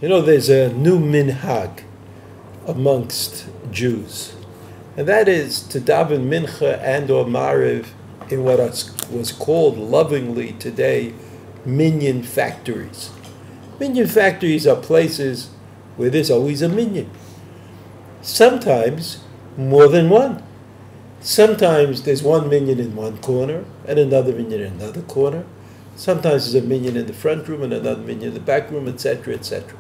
You know, there's a new minhag amongst Jews, and that is to daven mincha and or mariv in what was called lovingly today minyan factories. Minyan factories are places where there's always a minyan. Sometimes more than one. Sometimes there's one minyan in one corner and another minyan in another corner. Sometimes there's a minyan in the front room and another minyan in the back room, etc., etc.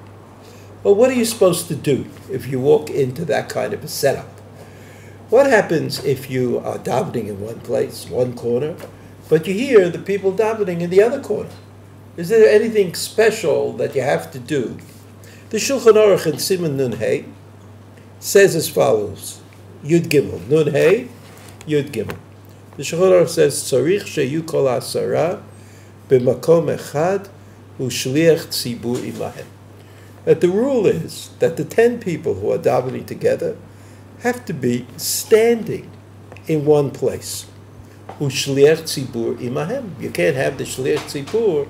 But what are you supposed to do if you walk into that kind of a setup? What happens if you are davening in one place, one corner, but you hear the people davening in the other corner? Is there anything special that you have to do? The Shulchan Aruch in Siman Nun Hey says as follows: Yud Gimel, Nun Hey, Yud Gimel. The Shulchan Aruch says, Tzarich sheyu kol asara b'makom echad u'shliach tzibur imahem. That the rule is that the 10 people who are davening together have to be standing in one place. U'shliach tzibur imahem. You can't have the shliach tzibur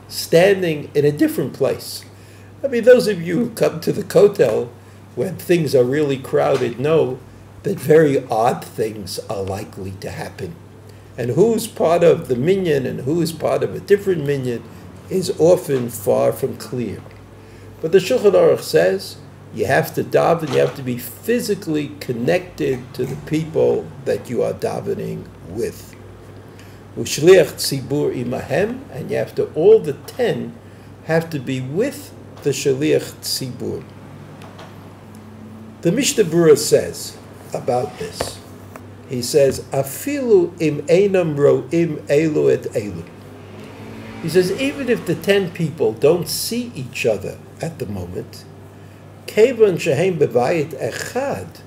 standing in a different place. I mean, those of you who come to the Kotel when things are really crowded know that very odd things are likely to happen. And who's part of the minyan and who is part of a different minyan is often far from clear. But the Shulchan Aruch says you have to daven, you have to be physically connected to the people that you are davening with. Ushliach tzibur imahem, and you have to, all the 10 have to be with the shliach tzibur. The Mishnah Berurah says about this, he says, Afilu im einam ro'im elu et elu. He says, even if the 10 people don't see each other at the moment, kevan shehem bevayit echad,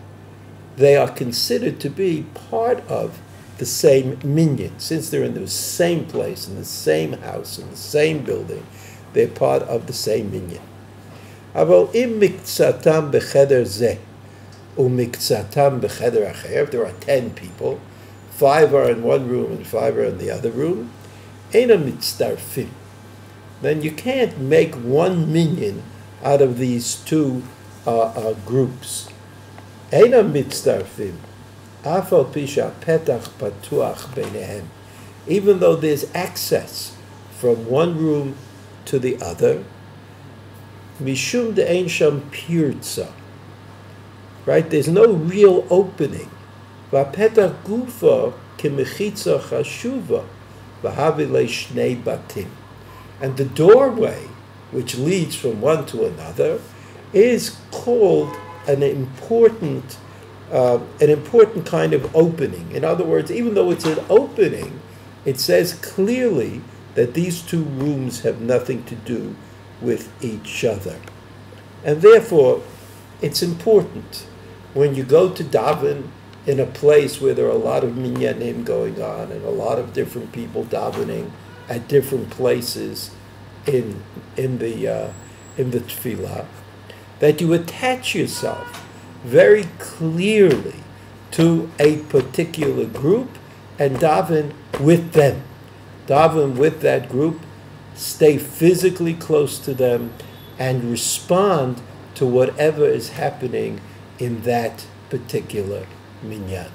they are considered to be part of the same minyan. Since they're in the same place, in the same house, in the same building, they're part of the same minyan. Aval im mikzatam becheder zeh, umikzatam becheder acher. If there are 10 people, 5 are in one room and 5 are in the other room, eina mitzdarfim. Then you can't make one minyan out of these two groups. Eina mitzdarfim, afal pisha petach patuach beinehem. Even though there's access from one room to the other, mishum de'ein sham pirza. Right? There's no real opening. Va'petach gufa kemechitza chashuva v'havile shnei batim. And the doorway, which leads from one to another, is called an important kind of opening. In other words, even though it's an opening, it says clearly that these two rooms have nothing to do with each other. And therefore, it's important when you go to daven in a place where there are a lot of minyanim going on and a lot of different people davening at different places in the tefillah, that you attach yourself very clearly to a particular group and daven with them. Daven with that group, stay physically close to them, and respond to whatever is happening in that particular minyan.